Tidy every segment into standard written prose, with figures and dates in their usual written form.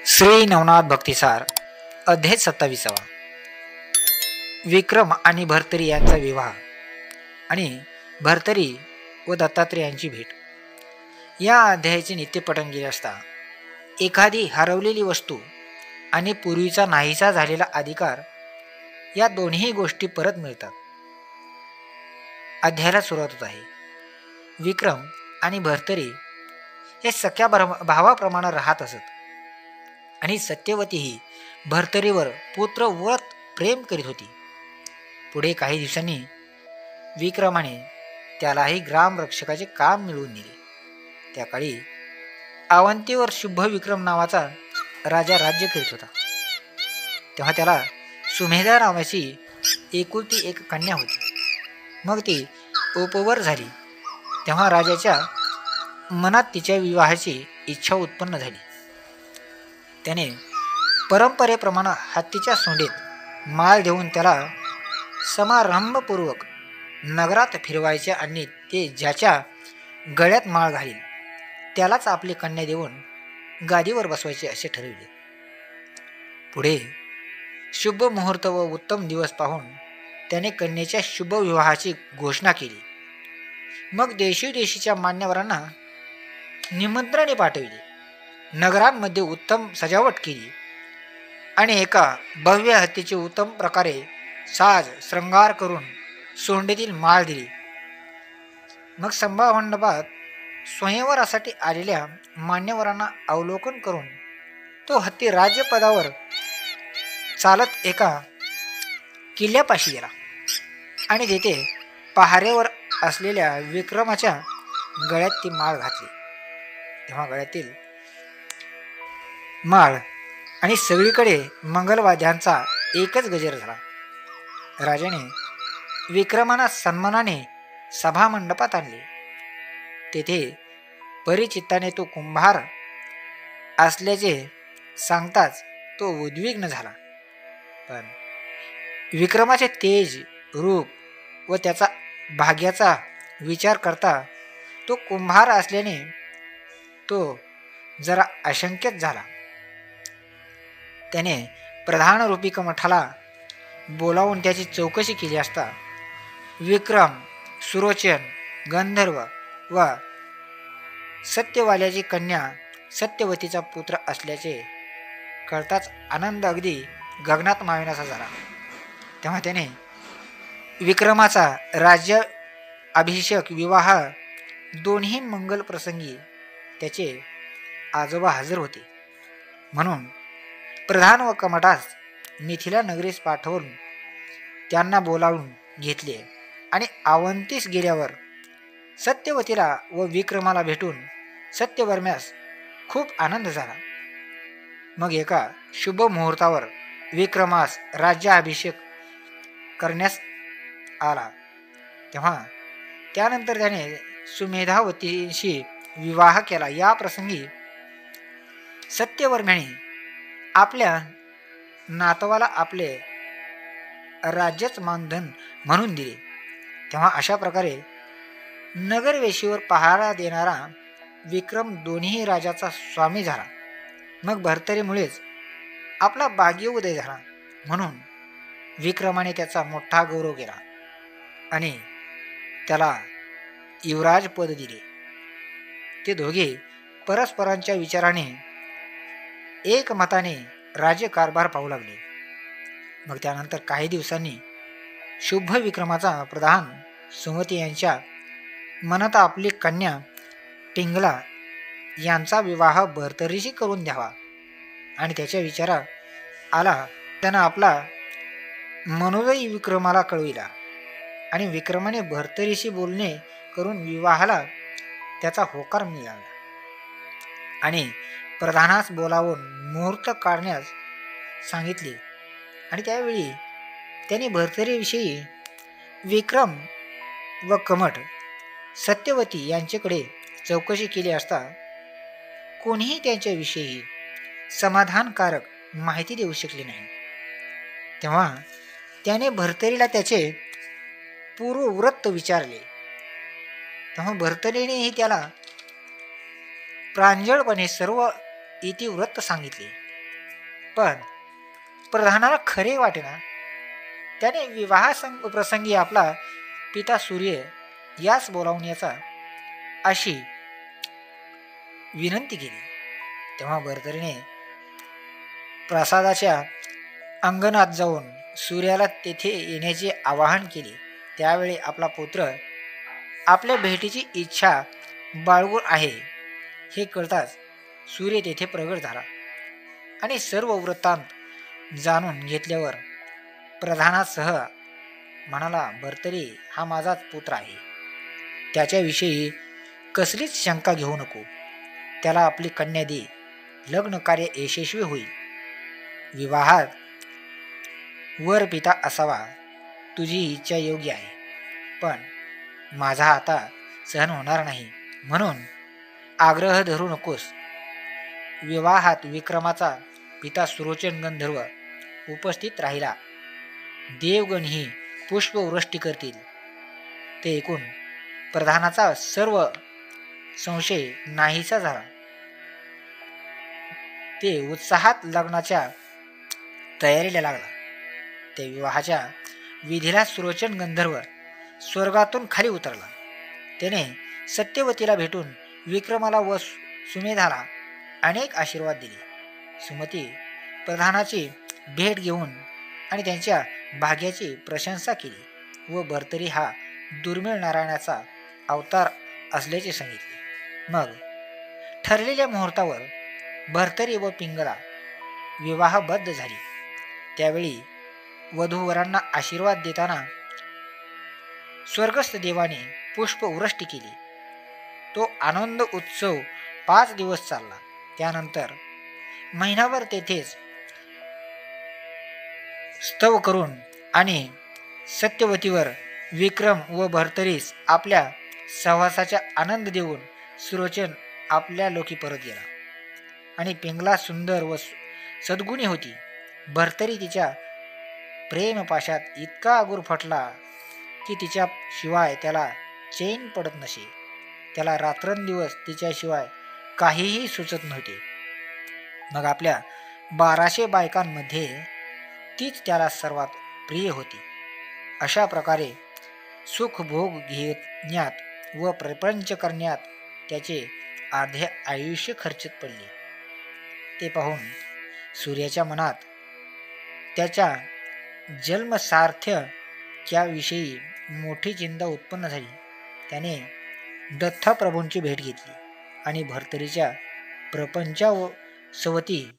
श्री नवनाथ भक्तिसार अध्याय 27. विक्रम आणि भर्तरी यांचा विवाह आणि भर्तरी व दत्तात्रेयांची भेट. या अध्यायाचे नित्यपठण केले असता एखादी हरवलेली वस्तू आणि पूर्वीचा नाहीसा झालेला अधिकार या दोन्ही गोष्टी परत मिळतात. अध्यायाला सुरुवात होत आहे. विक्रम आणि भर्तरी हे सख्या भावाप्रमाणे राहत असत आणि सत्यवती ही भर्तरीवर पुत्रव्रत प्रेम करीत होती. पुढे काही दिवसांनी विक्रमाने त्यालाही ग्रामरक्षकाचे काम मिळवून दिले. त्या काळी अवंतीवर शुभ विक्रम नावाचा राजा राज्य करीत होता. तेव्हा त्याला सुमेधा नावाची एकुलती एक कन्या होती. मग ती उपवर झाली तेव्हा राजाच्या मनात तिच्या विवाहाची इच्छा उत्पन्न झाली. त्याने परंपरेप्रमाणे हत्तीच्या सोंडीत माळ देऊन त्याला समारंभपूर्वक नगरात फिरवायचे आणि ते ज्याच्या गळ्यात माळ घालील त्यालाच आपली कन्या देऊन गादीवर बसवायचे असे ठरविले. पुढे शुभ मुहूर्त व उत्तम दिवस पाहून त्याने कन्येच्या शुभ विवाहाची घोषणा केली. मग देशोदेशीच्या मान्यवरांना निमंत्रणे पाठविली. नगरांमध्ये उत्तम सजावट केली आणि एका भव्य हत्तीचे उत्तम प्रकारे साज श्रंगार करून सोंडेतील माळ दिली. मग सभामंडपात स्वयंवरासाठी आलेल्या मान्यवरांना अवलोकन करून तो हत्ती राज्यपदावर चालत एका किल्ल्यापाशी गेला आणि तेथे पहारेवर असलेल्या विक्रमाच्या गळ्यात ती माळ घातली. तेव्हा गळ्यातील माळ आणि सगळीकडे मंगलवाद्यांचा एकच गजर झाला. राजाने विक्रमांना सन्मानाने सभामंडपात आणले. तेथे परिचित्ताने तो कुंभार असल्याचे सांगताच तो उद्विग्न झाला. पण विक्रमाचे तेज रूप व त्याचा भाग्याचा विचार करता तो कुंभार असल्याने तो जरा अशंकित झाला. त्याने प्रधान रूपी कमठाला बोलावून त्याची चौकशी केली असता विक्रम सुरोचन गंधर्व व सत्यवाल्याची कन्या सत्यवतीचा पुत्र असल्याचे कळताच आनंद अगदी गगनात मावेनासा झाला. तेव्हा त्याने विक्रमाचा राज्य अभिषेक विवाह दोन्ही मंगल प्रसंगी त्याचे आजोबा हजर होते म्हणून प्रधान व कमठास मिथिला नगरीस पाठवून त्यांना बोलावून घेतले आणि अवंतीस गेल्यावर सत्यवतीला व विक्रमाला भेटून सत्यवर्म्यास खूप आनंद झाला. मग एका शुभ मुहूर्तावर विक्रमास राज्याभिषेक करण्यास आला. तेव्हा त्यानंतर त्याने सुमेधावतीशी विवाह केला. या प्रसंगी सत्यवर्म्याने आपल्या नातवाला आपले राज्यच मानधन म्हणून दिले. तेव्हा अशा प्रकारे नगरवेशीवर पहारा देणारा विक्रम दोन्ही राजाचा स्वामी झाला. मग भर्तरीमुळेच आपला भाग्योदय झाला म्हणून विक्रमाने त्याचा मोठा गौरव केला आणि त्याला युवराज पद दिले. ते दोघे परस्परांच्या विचाराने एकमताने राज्यकारभार पाहू लागले. मग त्यानंतर काही दिवसांनी शुभ विक्रमाचा प्रधान सुमती यांच्या मनात आपली कन्या पिंगला यांचा विवाह भर्तरीशी करून द्यावा आणि त्याच्या विचारा आला. त्यानं आपला मनोदय विक्रमाला कळविला आणि विक्रमाने भर्तरीशी बोलणे करून विवाहाला त्याचा होकार मिळाला आणि प्रधानास बोलावून मुहूर्त काढण्यास सांगितले. आणि त्यावेळी त्यांनी भर्तरीविषयी विक्रम व कमठ सत्यवती यांच्याकडे चौकशी केली असता कोणीही त्यांच्याविषयी समाधानकारक माहिती देऊ शकले नाही. तेव्हा त्याने भर्तरीला त्याचे पूर्ववृत्त विचारले. तेव्हा भर्तरीनेही त्याला प्रांजळपणे सर्व इतिवृत्त सांगितले. पण प्रधानाला खरे वाटेना. त्याने विवाह प्रसंगी आपला पिता सूर्य यास बोलावण्याचा अशी विनंती केली. तेव्हा भर्तरीने प्रासादाच्या अंगणात जाऊन सूर्याला तेथे येण्याचे आवाहन केले. त्यावेळी आपला पुत्र आपल्या भेटीची इच्छा बाळगून आहे हे कळताच सूर्य तेथे प्रगट झाला आणि सर्व वृत्तांत जाणून घेतल्यावर प्रधानासह म्हणाला, भर्तरी हा माझाच पुत्र आहे. त्याच्याविषयी कसलीच शंका घेऊ नको. त्याला आपली कन्या दे. लग्न कार्य यशस्वी होईल. विवाहात वर पिता असावा. तुझी इच्छा योग्य आहे, पण माझा आता सहन होणार नाही, म्हणून आग्रह धरू नकोस. विवाहात विक्रमाचा पिता सुरोचन गंधर्व उपस्थित राहिला. देवगणही पुष्पवृष्टी करतील. ते ऐकून प्रधानाचा सर्व संशय नाहीसा झाला. ते उत्साहात लग्नाच्या तयारीला लागला. त्या विवाहाच्या विधीला सुरोचन गंधर्व स्वर्गातून खाली उतरला. त्याने सत्यवतीला भेटून विक्रमाला व सुमेधाला अनेक आशीर्वाद दिले. सुमती प्रधानाची भेट घेऊन आणि त्यांच्या भाग्याची प्रशंसा केली व भर्तरी हा दुर्मिळ नारायणाचा अवतार असल्याचे सांगितले. मग ठरलेल्या मुहूर्तावर भर्तरी व पिंगला विवाहबद्ध झाली. त्यावेळी वधूवरांना आशीर्वाद देताना स्वर्गस्थ देवाने पुष्पवृष्टी केली. तो आनंद उत्सव 5 दिवस चालला. त्यानंतर महिनाभर तेथेच स्तव करून आणि सत्यवतीवर विक्रम व भर्तरीस आपल्या सहवासाचा आनंद देऊन सुरोचन आपल्या लोकी परत गेला. आणि पिंगला सुंदर व सद्गुणी होती. भर्तरी तिच्या प्रेमपाशात इतका आगुर फटला की तिच्या शिवाय त्याला चैन पडत नसे. त्याला रात्रंदिवस तिच्याशिवाय काहीही सुचत नव्हते. मग आपल्या 1200 बायकांमध्ये तीच त्याला सर्वात प्रिय होती. अशा प्रकारे सुख भोग घेण्यात व प्रपंच करण्यात त्याचे अर्धे आयुष्य खर्चित पडले. ते पाहून सूर्याच्या मनात त्याच्या जन्मसार्थक्याविषयी मोठी चिंता उत्पन्न झाली. त्याने दत्तप्रभूंची भेट घेतली आणि भर्तरीच्या प्रपंचासवती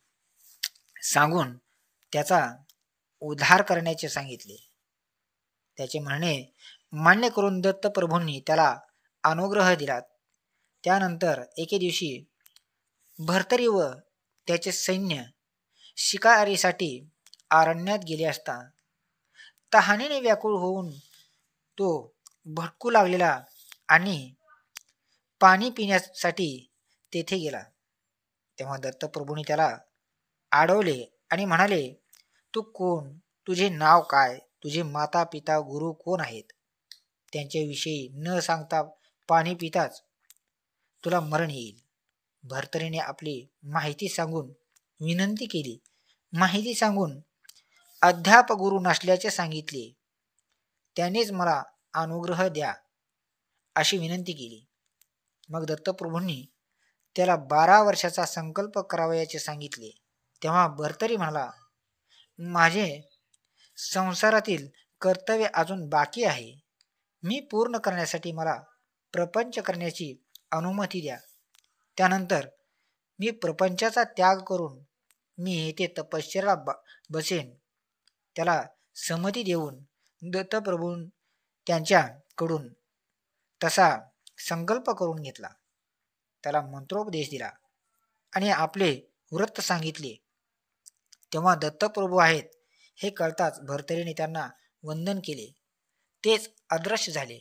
सांगून त्याचा उद्धार करण्याचे सांगितले. त्याचे म्हणणे मान्य करून दत्तप्रभूंनी त्याला अनुग्रह दिला. त्यानंतर एके दिवशी भर्तरी व त्याचे सैन्य शिकारीसाठी अरण्यात गेले असता तहानेने व्याकुळ होऊन तो भटकू लागलेला आणि पाणी पिण्यासाठी तेथे गेला. तेव्हा दत्तप्रभूंनी त्याला अडवले आणि म्हणाले, तू कोण? तुझे नाव काय? तुझे माता पिता गुरु कोण आहेत? त्यांच्याविषयी न सांगता पाणी पिताच तुला मरण येईल. भर्तरीने आपली माहिती सांगून विनंती केली. माहिती सांगून अध्याप गुरु नसल्याचे सांगितले. त्यानेच मला अनुग्रह द्या अशी विनंती केली. मग दत्तप्रभूंनी त्याला 12 वर्षाचा संकल्प करावयाचे सांगितले. तेव्हा भर्तरी म्हणाला, माझे संसारातील कर्तव्य अजून बाकी आहे. मी पूर्ण करण्यासाठी मला प्रपंच करण्याची अनुमती द्या. त्यानंतर मी प्रपंचाचा त्याग करून मी येथे तपश्चर्याला बसेन. त्याला संमती देऊन दत्तप्रभू त्यांच्याकडून तसा संकल्प करून घेतला. त्याला मंत्रोपदेश दिला आणि आपले व्रत सांगितले. तेव्हा दत्तप्रभू आहेत हे कळताच भर्तरीने त्यांना वंदन केले. तेच अदृश्य झाले.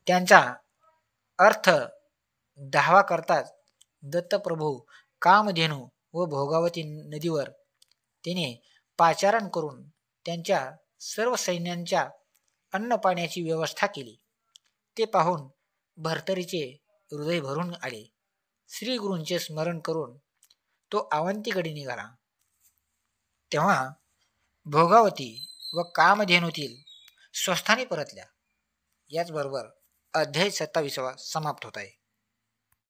त्यांचा अर्थ दावा करताच दत्तप्रभू कामधेनू व भोगावती नदीवर तिने पाचारण करून त्यांच्या सर्व सैन्यांच्या अन्नपाण्याची व्यवस्था केली. ते पाहून भर्तरीचे हृदय भरून आले. श्री गुरूंचे स्मरण करून तो अवंतीकडे निघाला. तेव्हा भोगावती व कामधेनूतील स्वस्थानी परतल्या. याचबरोबर अध्याय 27 समाप्त होत आहे.